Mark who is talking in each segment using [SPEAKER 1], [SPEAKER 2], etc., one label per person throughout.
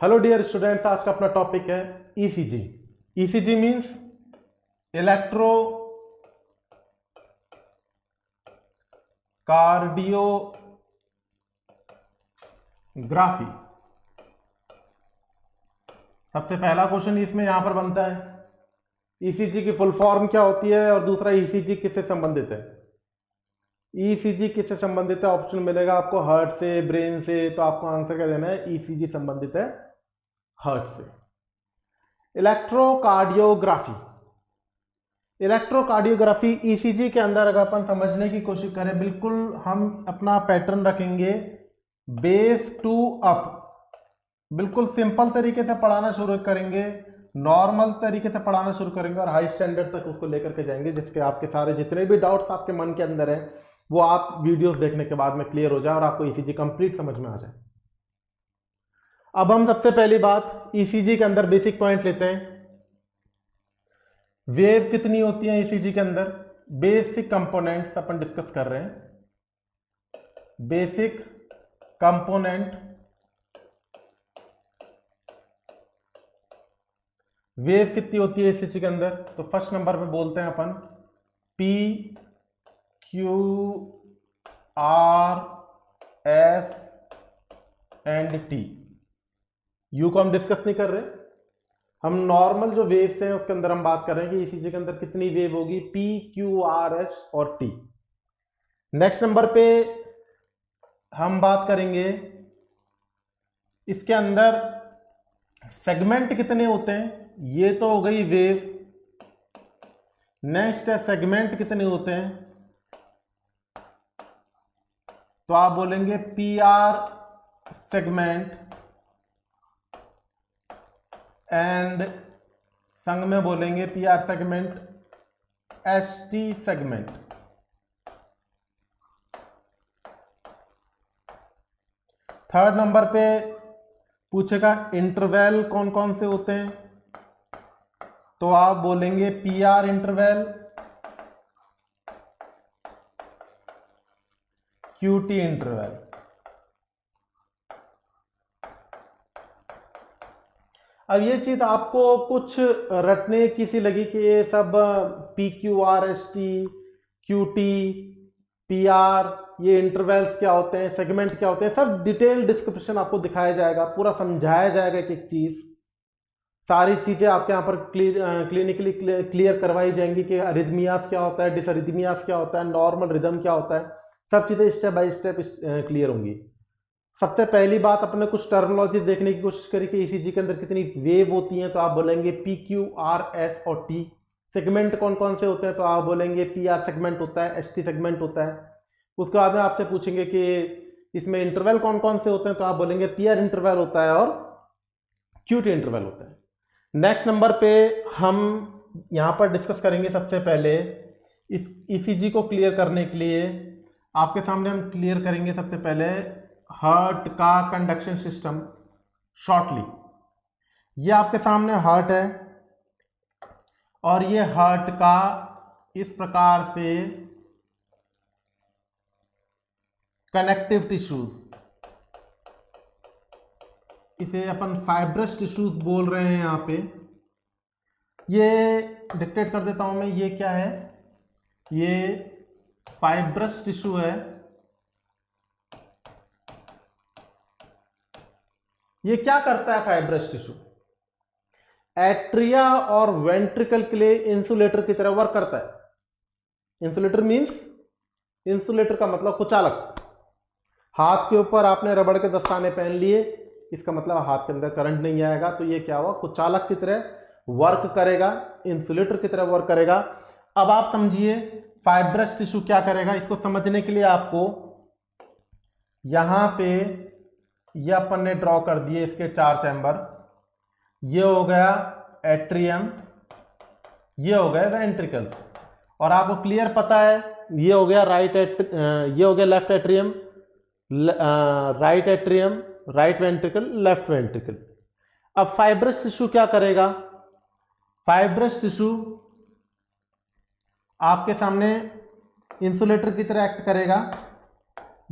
[SPEAKER 1] Hello dear students, आज का अपना टॉपिक है ECG. ECG means electro cardiography. सबसे पहला क्वेश्चन इसमें यहां पर बनता है, ईसीजी की फुल फॉर्म क्या होती है और दूसरा ईसीजी किससे संबंधित है। ईसीजी किससे संबंधित है, ऑप्शन मिलेगा आपको हार्ट से, ब्रेन से, तो आपको आंसर क्या देना है, ईसीजी संबंधित है हार्ट से। इलेक्ट्रोकार्डियोग्राफी, इलेक्ट्रोकार्डियोग्राफी ईसीजी के अंदर अगर अपन समझने की कोशिश करें, बिल्कुल हम अपना पैटर्न रखेंगे बेस टू अप, बिल्कुल सिंपल तरीके से पढ़ाना शुरू करेंगे, नॉर्मल तरीके से पढ़ाना शुरू करेंगे और हाई स्टैंडर्ड तक उसको लेकर के जाएंगे, जिसके आपके सारे जितने भी डाउट्स आपके मन के अंदर है वो आप वीडियोस देखने के बाद में क्लियर हो जाए और आपको ईसीजी कंप्लीट समझ में आ जाए। अब हम सबसे पहली बात ईसीजी के अंदर बेसिक पॉइंट लेते हैं। वेव कितनी होती है ईसीजी के अंदर, बेसिक कंपोनेंट्स अपन डिस्कस कर रहे हैं। बेसिक कंपोनेंट वेव कितनी होती है ईसीजी के अंदर, तो फर्स्ट नंबर पे बोलते हैं अपन P Q R S and T. U को हम डिस्कस नहीं कर रहे, हम नॉर्मल जो वेव्स हैं उसके अंदर हम बात कर रहे हैं कि ईसीजी के अंदर कितनी वेव होगी, पी क्यू आर एस और टी। नेक्स्ट नंबर पे हम बात करेंगे इसके अंदर सेगमेंट कितने होते हैं, ये तो हो गई वेव। नेक्स्ट है सेगमेंट कितने होते हैं, तो आप बोलेंगे पी आर सेगमेंट एंड संग में बोलेंगे P R segment S T segment. Third number पे पूछेगा इंटरवल कौन कौन से होते हैं, तो आप बोलेंगे P R interval, QT interval. अब ये चीज आपको कुछ रटने की सी लगी कि ये सब P Q R S T Q T P R, ये इंटरवल्स क्या होते हैं, सेगमेंट क्या होते हैं, सब डिटेल डिस्क्रिप्शन आपको दिखाया जाएगा, पूरा समझाया जाएगा कि एक चीज, सारी चीजें आपके यहाँ पर क्लिनिकली क्लियर करवाई जाएंगी कि अरिथमियास क्या होता है, डिसअरिथमियास क्या होता है, नॉर्मल रिदम क्या होता है, सब चीजें स्टेप बाय स्टेप क्लियर होंगी। सबसे पहली बात अपने कुछ टर्मिनोलॉजी देखने की कोशिश करी कि ईसीजी के अंदर कितनी वेव होती हैं, तो आप बोलेंगे पी क्यू आर एस और टी। सेगमेंट कौन कौन से होते हैं, तो आप बोलेंगे पी आर सेगमेंट होता है, एस टी सेगमेंट होता है। उसके बाद में आपसे पूछेंगे कि इसमें इंटरवल कौन कौन से होते हैं, तो आप बोलेंगे पी आर इंटरवल होता है और क्यूटी इंटरवल होता है। नेक्स्ट नंबर पे हम यहाँ पर डिस्कस करेंगे सबसे पहले इस ईसीजी को क्लियर करने के लिए आपके सामने हम क्लियर करेंगे सबसे पहले हार्ट का कंडक्शन सिस्टम शॉर्टली। ये आपके सामने हार्ट है और ये हार्ट का इस प्रकार से कनेक्टिव टिश्यूज, इसे अपन फाइब्रस टिश्यूज बोल रहे हैं यहां पे। ये डिक्टेट कर देता हूं मैं, ये क्या है, ये फाइब्रस टिश्यू है। ये क्या करता है फाइब्रस टिश्यू, एट्रिया और वेंट्रिकल के लिए इंसुलेटर की तरह वर्क करता है। इंसुलेटर मींस, इंसुलेटर का मतलब कुचालक। हाथ के ऊपर आपने रबड़ के दस्ताने पहन लिए, इसका मतलब हाथ के अंदर करंट नहीं आएगा, तो ये क्या हुआ, कुचालक की तरह वर्क करेगा, इंसुलेटर की तरह वर्क करेगा। अब आप समझिए फाइब्रस टिश्यू क्या करेगा, इसको समझने के लिए आपको यहां पे ये अपन ने ड्रॉ कर दिए इसके 4 चैम्बर। ये हो गया एट्रियम, ये हो गए वेंट्रिकल्स, और आपको क्लियर पता है ये हो गया ये हो गया left atrium, right atrium, right ventricle, left ventricle. अब फाइब्रस टिश्यू क्या करेगा, फाइब्रस टिश्यू आपके सामने इंसुलेटर की तरह एक्ट करेगा।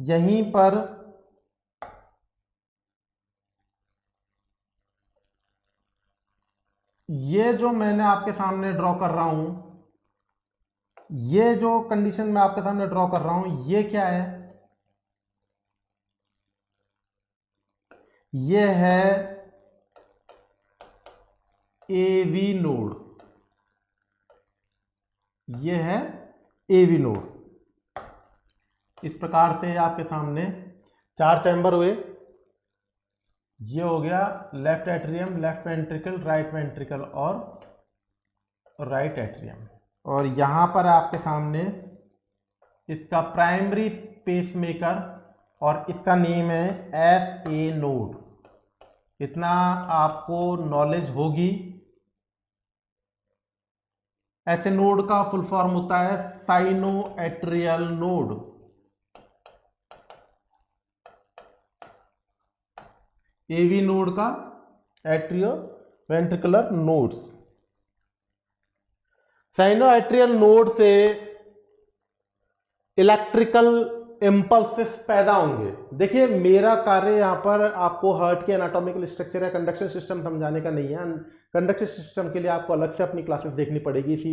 [SPEAKER 1] यहीं पर ये जो मैंने आपके सामने ड्रॉ कर रहा हूं, ये जो कंडीशन मैं आपके सामने ड्रॉ कर रहा हूं, ये क्या है? ये है एवी नोड, ये है एवी नोड। इस प्रकार से आपके सामने 4 चैम्बर हुए। ये हो गया left atrium, left ventricle, right ventricle और राइट एट्रियम। और यहां पर आपके सामने इसका प्राइमरी पेसमेकर और इसका नेम है एस ए नोड। इतना आपको नॉलेज होगी। ऐसे नोड का फुल फॉर्म होता है sino atrial node. AV node का atrio ventricular nodes. Sino atrial node से इलेक्ट्रिकल इंपल्सेस पैदा होंगे। देखिए मेरा कार्य यहां पर आपको हार्ट के एनाटॉमिकल स्ट्रक्चर या कंडक्शन सिस्टम समझाने का नहीं है। कंडक्शन सिस्टम के लिए आपको अलग से अपनी क्लासेस देखनी पड़ेगी इसी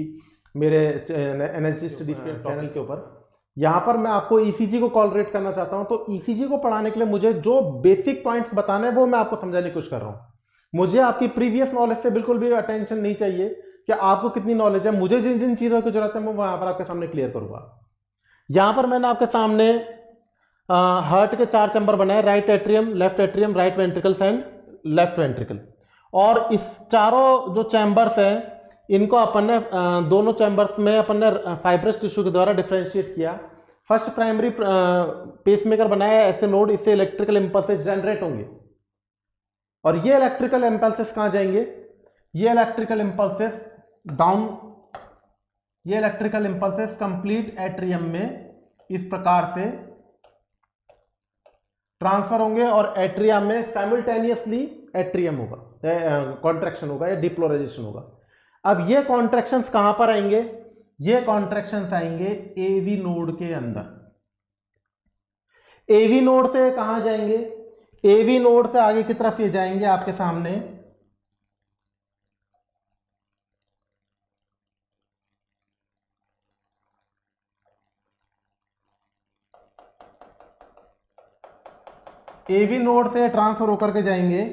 [SPEAKER 1] मेरे एनर्जी स्टडीज के चैनल के ऊपर। यहां पर मैं आपको ईसीजी को कॉलरेट करना चाहता हूं, तो ईसीजी को पढ़ाने के लिए मुझे जो बेसिक पॉइंट्स बताने हैं वो मैं आपको समझाने की कोशिश कर रहा हूं। मुझे आपकी प्रीवियस नॉलेज से बिल्कुल भी अटेंशन नहीं चाहिए कि आपको कितनी नॉलेज है। मुझे जिन जिन चीजों की जरूरत है मैं वहां पर आपके सामने क्लियर करूंगा। यहां पर मैंने आपके सामने हार्ट के 4 चैम्बर बनाए, right atrium, left atrium, right ventricle and left ventricle. और इस चारों जो चैम्बर्स हैं इनको अपन ने दोनों चैम्बर्स में अपन ने फाइब्रस टिश्यू के द्वारा डिफरेंशिएट किया। फर्स्ट प्राइमरी पेसमेकर बनाया ऐसे नोड, इससे इलेक्ट्रिकल इंपल्सेस जनरेट होंगे। और ये इलेक्ट्रिकल इंपल्सेस कहां जाएंगे? ये इलेक्ट्रिकल इंपल्सेस डाउन, ये इलेक्ट्रिकल इंपल्सेस कंप्लीट एट्रियम में इस प्रकार से ट्रांसफर होंगे और एट्रियम में साइमल्टेनियसली एट्रियम होगा, कॉन्ट्रैक्शन होगा या डिपोलराइजेशन होगा। अब ये कॉन्ट्रैक्शंस कहां पर आएंगे? ये कॉन्ट्रैक्शंस आएंगे एवी नोड के अंदर। एवी नोड से कहां जाएंगे? एवी नोड से आगे की तरफ ये जाएंगे आपके सामने एवी नोड से ट्रांसफर होकर के जाएंगे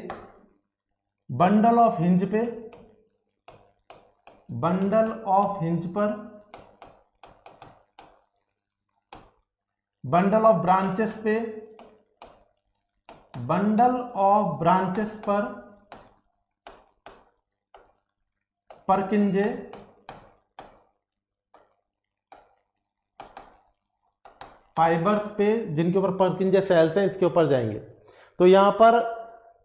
[SPEAKER 1] बंडल ऑफ हिंज पे, बंडल ऑफ हिंज पर, बंडल ऑफ ब्रांचेस पे, बंडल ऑफ ब्रांचेस पर, परकिंजे, फाइबर्स पे जिनके ऊपर परकिंजे सेल्स हैं इसके ऊपर जाएंगे। तो यहां पर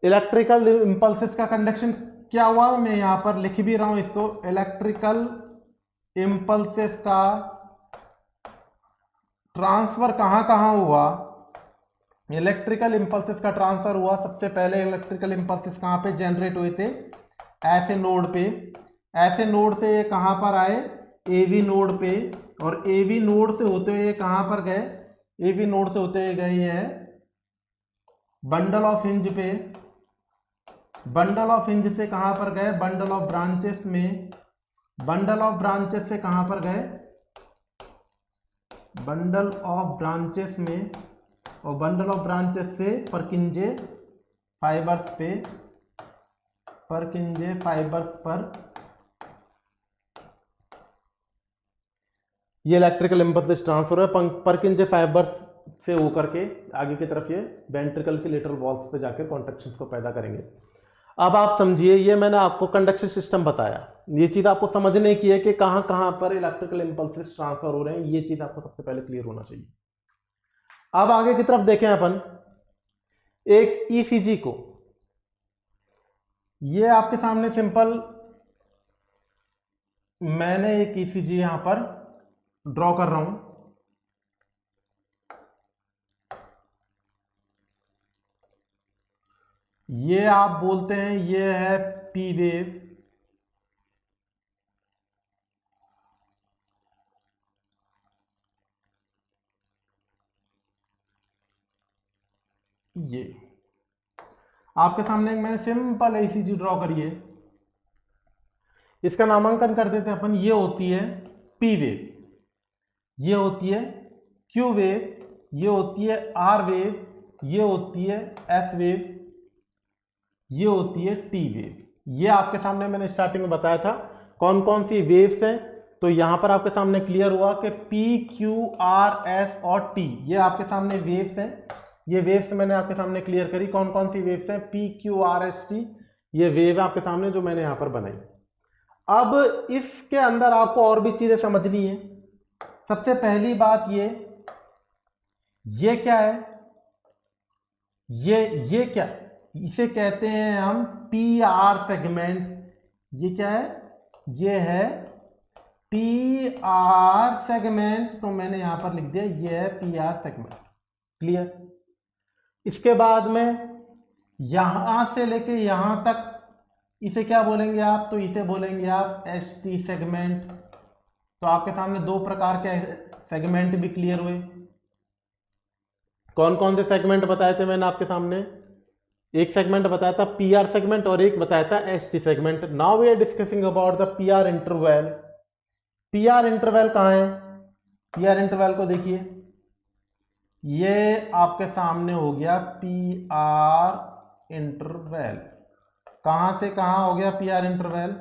[SPEAKER 1] इलेक्ट्रिकल इंपल्सेस का कंडक्शन क्या हुआ? मैं यहां पर लिख भी रहा हूं इसको, इलेक्ट्रिकल इंपल्सेस का ट्रांसफर कहां कहां हुआ? इलेक्ट्रिकल इंपल्सेस का ट्रांसफर हुआ सबसे पहले, इलेक्ट्रिकल इंपल्सेस कहां पे जनरेट हुए थे? ऐसे नोड पे। ऐसे नोड से ये कहां पर आए? एवी नोड पे। और एवी नोड से होते हुए कहां पर गए? एवी नोड से होते हुए गए ये बंडल ऑफ हिंज पे। बंडल ऑफ हिंज से कहां पर गए? बंडल ऑफ ब्रांचेस में। बंडल ऑफ ब्रांचेस से कहां पर गए? बंडल ऑफ ब्रांचेस में। और बंडल ऑफ ब्रांचेस से परकिंजे फाइबर्स पे, परकिंजे फाइबर्स पर ये इलेक्ट्रिकल इंपल्स ट्रांसफर है। परकिंजे फाइबर्स से होकर के आगे की तरफ ये वेंट्रिकल के लेटरल वॉल्स पे जाकर कॉन्ट्रैक्शंस को पैदा करेंगे। अब आप समझिए, ये मैंने आपको कंडक्शन सिस्टम बताया, ये चीज आपको समझने की है कि कहां कहां पर इलेक्ट्रिकल इंपल्सेस ट्रांसफर हो रहे हैं। ये चीज आपको सबसे पहले क्लियर होना चाहिए। अब आगे की तरफ देखें अपन एक ईसीजी को। ये आपके सामने सिंपल मैंने एक ईसीजी यहां पर ड्रॉ कर रहा हूं। ये आप बोलते हैं ये है पी वेव, ये आपके सामने मैंने सिंपल ईसीजी ड्रॉ करी है। इसका नामांकन कर देते हैं अपन। ये होती है पी वेव, ये होती है क्यू वेव, ये होती है आर वेव, ये होती है एस वेव, ये होती है टी वेव। ये आपके सामने मैंने स्टार्टिंग में बताया था कौन कौन सी वेव्स हैं। तो यहां पर आपके सामने क्लियर हुआ कि पी क्यू आर एस और टी ये आपके सामने वेव्स हैं। ये वेव्स मैंने आपके सामने क्लियर करी, कौन कौन सी वेव्स हैं, P Q R S T, ये वेव है आपके सामने जो मैंने यहां पर बनाई। अब इसके अंदर आपको और भी चीजें समझनी है। सबसे पहली बात ये क्या है, ये क्या, इसे कहते हैं हम पी आर सेगमेंट। ये क्या है, ये है पी आर सेगमेंट। तो मैंने यहां पर लिख दिया ये है पी आर सेगमेंट। क्लियर। इसके बाद में यहां से लेके यहां तक इसे क्या बोलेंगे आप, तो इसे बोलेंगे आप एस टी सेगमेंट। तो आपके सामने दो प्रकार के सेगमेंट भी क्लियर हुए। कौन कौन से सेगमेंट बताए थे मैंने आपके सामने, एक सेगमेंट बताया था पी आर सेगमेंट और एक बताया था S T segment. Now we are discussing about the P R interval. P R interval कहां है, पी आर इंटरवल को देखिए, ये आपके सामने हो गया पी आर इंटरवल। कहां से कहां हो गया P R interval,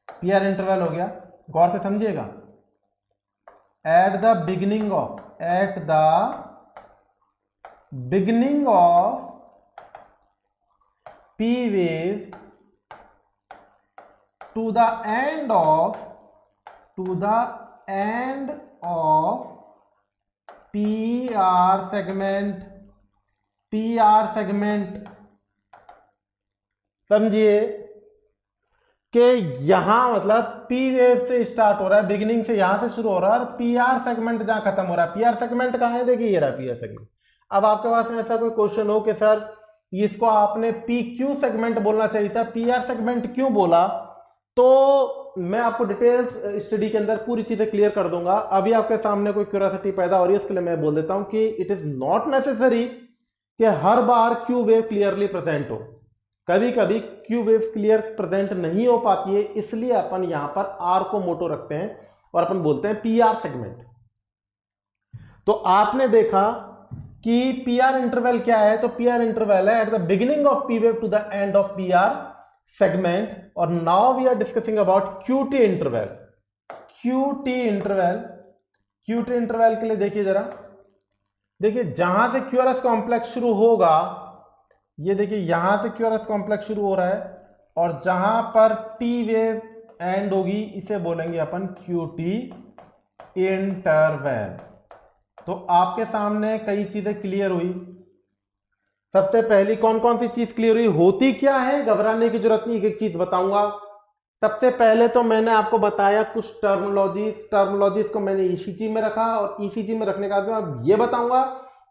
[SPEAKER 1] P R interval हो गया, गौर से समझिएगा। At the beginning of P wave to the end of P R segment. समझिए कि यहां मतलब पी वेव से स्टार्ट हो रहा है, बिगिनिंग से यहां से शुरू हो रहा है, और पी आर सेगमेंट जहां खत्म हो रहा है। पी आर सेगमेंट कहां है, देखिए ये रहा पी आर सेगमेंट। अब आपके पास में ऐसा कोई क्वेश्चन हो कि सर इसको आपने पी क्यू सेगमेंट बोलना चाहिए था, पी आर सेगमेंट क्यों बोला, तो मैं आपको डिटेल्स स्टडी के अंदर पूरी चीजें क्लियर कर दूंगा। अभी आपके सामने कोई क्यूरियोसिटी पैदा हो रही है, उसके लिए मैं बोल देता हूं कि इट इज नॉट नेसेसरी कि हर बार क्यू वेव क्लियरली प्रेजेंट हो। कभी कभी क्यू वेव क्लियर प्रेजेंट नहीं हो पाती है, इसलिए अपन यहां पर आर को मोटो रखते हैं और अपन बोलते हैं पी आर सेगमेंट। तो आपने देखा कि पी आर इंटरवल क्या है, तो पी आर इंटरवल है at the beginning of P wave to the end of P R segment. और now we are discussing about QT interval. QT interval के लिए देखिए जरा, देखिए जहां से क्यूआरएस कॉम्प्लेक्स शुरू होगा, ये देखिए यहां से क्यूआरएस कॉम्प्लेक्स शुरू हो रहा है, और जहां पर टी वेव एंड होगी इसे बोलेंगे अपन क्यूटी इंटरवल। तो आपके सामने कई चीजें क्लियर हुई। सबसे पहली कौन कौन सी चीज क्लियर हुई, होती क्या है, घबराने की जरूरत नहीं, एक चीज बताऊंगा। सबसे पहले तो मैंने आपको बताया कुछ टर्मिनोलॉजीज को मैंने ईसीजी में रखा, और ईसीजी में रखने के बाद अब ये बताऊंगा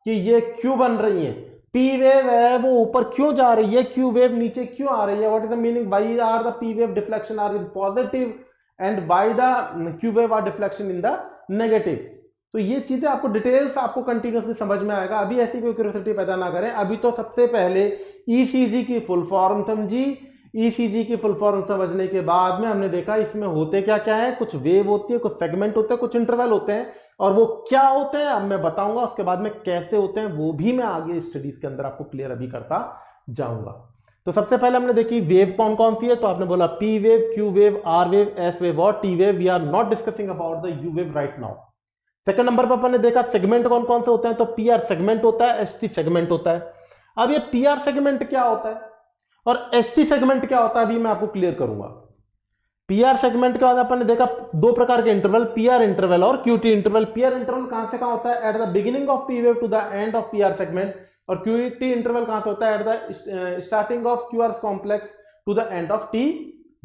[SPEAKER 1] कि ये क्यों बन रही है। पी वेव है वो ऊपर क्यों जा रही है, क्यू वेव नीचे क्यों आ रही है, what is the meaning, why are the P wave deflection are in positive and why the Q wave are deflection in the negative. तो ये चीजें आपको डिटेल्स आपको कंटिन्यूसली समझ में आएगा। अभी ऐसी कोई क्यूरियोसिटी पैदा ना करें। अभी तो सबसे पहले ईसीजी की फुल फॉर्म समझी। ईसीजी की फुल फॉर्म समझने के बाद में हमने देखा इसमें होते क्या क्या है, कुछ वेव होती है, कुछ सेगमेंट होते हैं, कुछ इंटरवल होते हैं, और वो क्या होते हैं अब मैं बताऊंगा। उसके बाद में कैसे होते हैं वो भी मैं आगे स्टडीज के अंदर आपको क्लियर अभी करता जाऊंगा। तो सबसे पहले हमने देखी वेव कौन कौन सी है, तो आपने बोला P wave, Q wave, R wave, S wave और T wave. We are not discussing about the U wave right now. Second number पर अपन ने देखा सेगमेंट कौन कौन से होते हैं, तो पी आर सेगमेंट होता है, एस टी सेगमेंट होता है। अब ये पी आर सेगमेंट क्या होता है और एस टी सेगमेंट क्या होता है अभी मैं आपको क्लियर करूंगा। पी आर सेगमेंट के बाद अपन ने देखा दो प्रकार के इंटरवल, पी आर इंटरवल और QT interval. P R interval कहां से कहां होता है, at the beginning of P wave to the end of P R segment, और क्यूटी इंटरवल कहां से होता है, at the starting of Q R complex to the end of T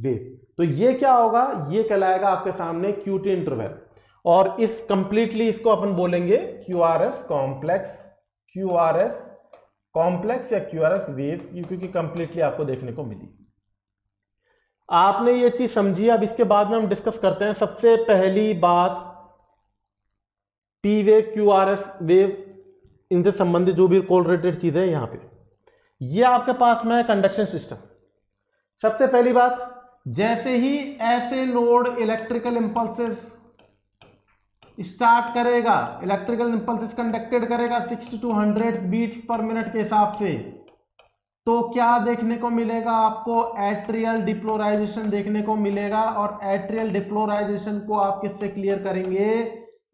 [SPEAKER 1] wave. तो ये क्या होगा, ये कहलाएगा आपके सामने क्यूटी इंटरवल, और इस कंप्लीटली इसको अपन बोलेंगे क्यूआरएस कॉम्प्लेक्स, क्यूआरएस कॉम्प्लेक्स या क्यूआरएस वेव, क्योंकि कंप्लीटली आपको देखने को मिली। आपने ये चीज समझी। अब इसके बाद में हम डिस्कस करते हैं सबसे पहली बात, पी वेव, क्यूआरएस वेव, इनसे संबंधित जो भी कोरिलेटेड चीजें हैं यहां पे। ये आपके पास में कंडक्शन सिस्टम। सबसे पहली बात, जैसे ही ऐसे नोड इलेक्ट्रिकल इंपल्सेस स्टार्ट करेगा, इलेक्ट्रिकल इंपल्सेस कंडक्टेड करेगा 60 to 100 बीट्स पर मिनट के हिसाब से, तो क्या देखने को मिलेगा आपको? एट्रियल डिप्लोराइजेशन देखने को मिलेगा। और एट्रियल डिप्लोराइजेशन को आप किससे क्लियर करेंगे?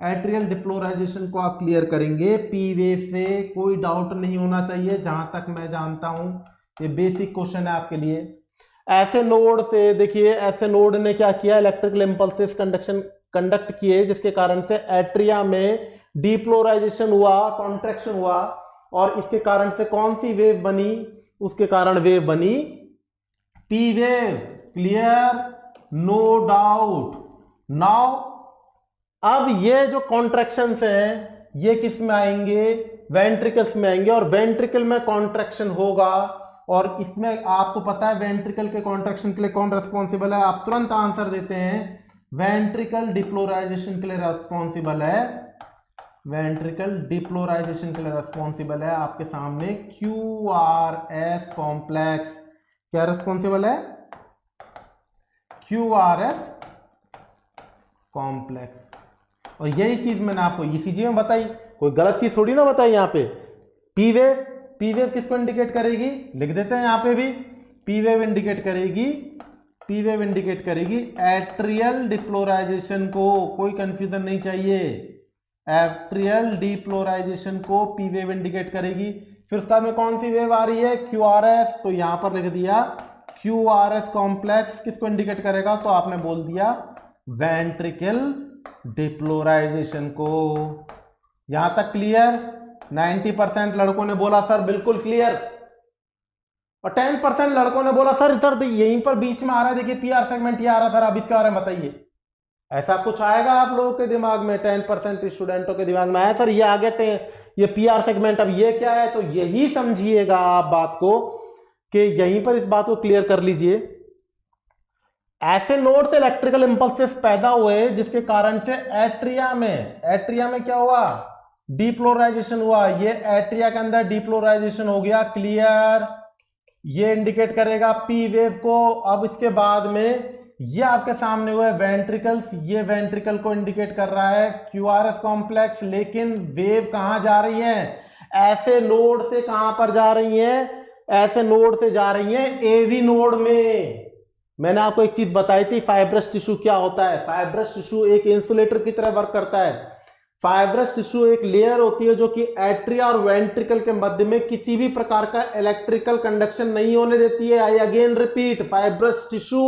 [SPEAKER 1] एट्रियल डिप्लोराइजेशन को आप क्लियर करेंगे पी वेव से। कोई डाउट नहीं होना चाहिए, जहां तक मैं जानता हूं ये बेसिक क्वेश्चन है आपके लिए। ऐसे नोड से देखिए, ऐसे नोड ने क्या किया? इलेक्ट्रिकल इंपल्सेस कंडक्ट किए, जिसके कारण से एट्रिया में डिप्लोराइजेशन हुआ, कॉन्ट्रैक्शन हुआ, और इसके कारण से कौन सी वेव बनी? उसके कारण वेव बनी P wave. Clear? No doubt. Now अब ये जो कॉन्ट्रैक्शंस हैं ये किस में आएंगे? वेंट्रिकल्स में आएंगे, और वेंट्रिकल में कॉन्ट्रैक्शन होगा। और इसमें आपको पता है वेंट्रिकल के कॉन्ट्रैक्शन के लिए कौन रेस्पॉन्सिबल है? आप तुरंत आंसर देते हैं, वेंट्रिकल डिप्लोराइजेशन के लिए रेस्पॉन्सिबल है। वेंट्रिकल डिप्लोराइजेशन के लिए रेस्पॉन्सिबल है आपके सामने QRS कॉम्प्लेक्स। क्या रेस्पॉन्सिबल है? QRS complex. और यही चीज मैंने आपको ECG में बताई, कोई गलत चीज थोड़ी ना बताई। यहाँ पे पी वेव किसको इंडिकेट करेगी? लिख देते हैं यहाँ पे भी, पी वेव इंडिकेट करेगी एट्रियल डिप्लोराइजेशन को। कोई कंफ्यूजन नहीं चाहिए, एट्रियल डिप्लोराइजेशन को पी वेव इंडिकेट करेगी। फिर उसके बाद में कौन सी वेव आ रही है? QRS। तो यहां पर लिख दिया QRS कॉम्प्लेक्स किसको इंडिकेट करेगा? तो आपने बोल दिया वेंट्रिकल डिप्लोराइजेशन को। यहां तक क्लियर? 90% लड़कों ने बोला सर बिल्कुल क्लियर, और 10% लड़कों ने बोला सर यहीं पर बीच में आ रहा है, देखिए PR सेगमेंट ये आ रहा था, अब इसके बारे में बताइए। ऐसा कुछ आएगा आप लोगों के दिमाग में? 10% स्टूडेंटों के दिमाग में आया सर ये आ गया ये PR सेगमेंट, अब ये क्या है? तो यही समझिएगा आप बात को, कि यहीं पर इस बात को क्लियर कर लीजिए। ऐसे नोड से इलेक्ट्रिकल इंपल्सेस पैदा हुए जिसके कारण से एट्रिया में क्या हुआ? डिप्लोराइजेशन हुआ। ये एट्रिया के अंदर डिप्लोराइजेशन हो गया। क्लियर? ये इंडिकेट करेगा पी वेव को। अब इसके बाद में ये आपके सामने हुए वेंट्रिकल्स, ये वेंट्रिकल को इंडिकेट कर रहा है QRS कॉम्प्लेक्स। लेकिन वेव कहां जा रही है? ऐसे नोड से कहां पर जा रही है? ऐसे नोड से जा रही है AV नोड में। मैंने आपको एक चीज बताई थी, फाइब्रस टिश्यू क्या होता है? फाइब्रस टिश्यू एक इंसुलेटर की तरह वर्क करता है। फाइब्रस टिश्यू एक लेयर होती है जो कि एट्रिया और वेंट्रिकल के मध्य में किसी भी प्रकार का इलेक्ट्रिकल कंडक्शन नहीं होने देती है। I again repeat, fibrous tissue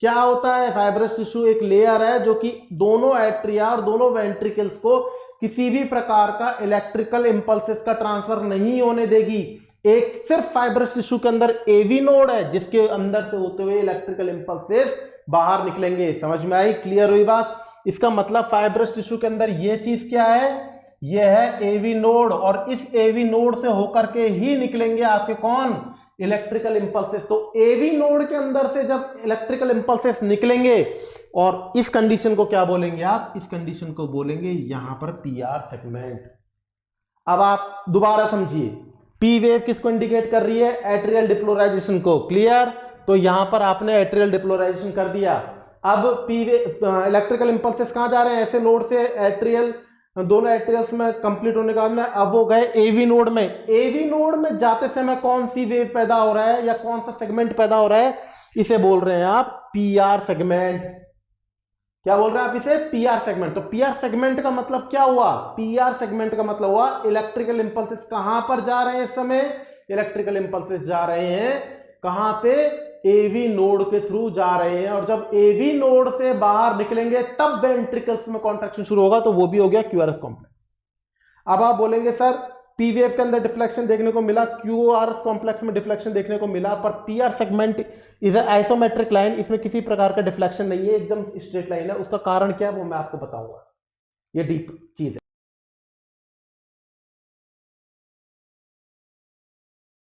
[SPEAKER 1] क्या होता है? फाइब्रस टिश्यू एक लेयर है जो कि दोनों एट्रिया और दोनों वेंट्रिकल्स को किसी भी प्रकार का इलेक्ट्रिकल इंपल्सेस का ट्रांसफर नहीं होने देगी। एक सिर्फ फाइब्रस टिश्यू के अंदर AV नोड है जिसके अंदर से होते हुए इलेक्ट्रिकल इंपल्सेस बाहर निकलेंगे। समझ में आई? क्लियर हुई बात? इसका मतलब फाइब्रस टिश्यू के अंदर ये चीज क्या है? ये है AV नोड, और इस AV नोड से होकर के ही निकलेंगे आपके कौन? Electrical impulses. तो AV नोड के अंदर से जब इलेक्ट्रिकल इंपल्सेस निकलेंगे, और इस कंडीशन को क्या बोलेंगे आप? इस कंडीशन को बोलेंगे यहां पर PR सेगमेंट। अब आप दोबारा समझिए, पी वेव किसको इंडिकेट कर रही है? एट्रियल डिप्लोराइजेशन को। क्लियर? तो यहां पर आपने एट्रियल डिप्लोराइजेशन कर दिया। अब पी वेव इलेक्ट्रिकल इंपल्सेस कहां जा रहे हैं? ऐसे नोड से एट्रियल, दोनों एट्रियल्स में कंप्लीट होने के बाद में अब वो गए AV नोड में। AV नोड में जाते समय कौन सी वेव पैदा हो रहा है, या कौन सा सेगमेंट पैदा हो रहा है? इसे बोल रहे हैं आप PR सेगमेंट। क्या बोल रहे हैं आप इसे? PR segment. तो PR सेगमेंट का मतलब क्या हुआ? PR सेगमेंट का मतलब हुआ इलेक्ट्रिकल इंपल्सेस कहां पर जा रहे हैं इस समय? इलेक्ट्रिकल इंपल्सेस जा रहे हैं कहां पे? AV नोड के थ्रू जा रहे हैं। और जब AV नोड से बाहर निकलेंगे तब वेंट्रिकल्स में कॉन्ट्रैक्शन शुरू होगा, तो वो भी हो गया QRS कॉम्प्लेक्स। अब आप बोलेंगे सर पी वेव के अंदर डिफ्लेक्शन देखने को मिला, QRS कॉम्प्लेक्स में डिफ्लेक्शन देखने को मिला, पर PR segment is isometric line, इसमें किसी प्रकार का डिफ्लेक्शन नहीं है, एकदम स्ट्रेट लाइन है। उसका कारण क्या है वो मैं आपको बताऊंगा, ये डीप चीज है।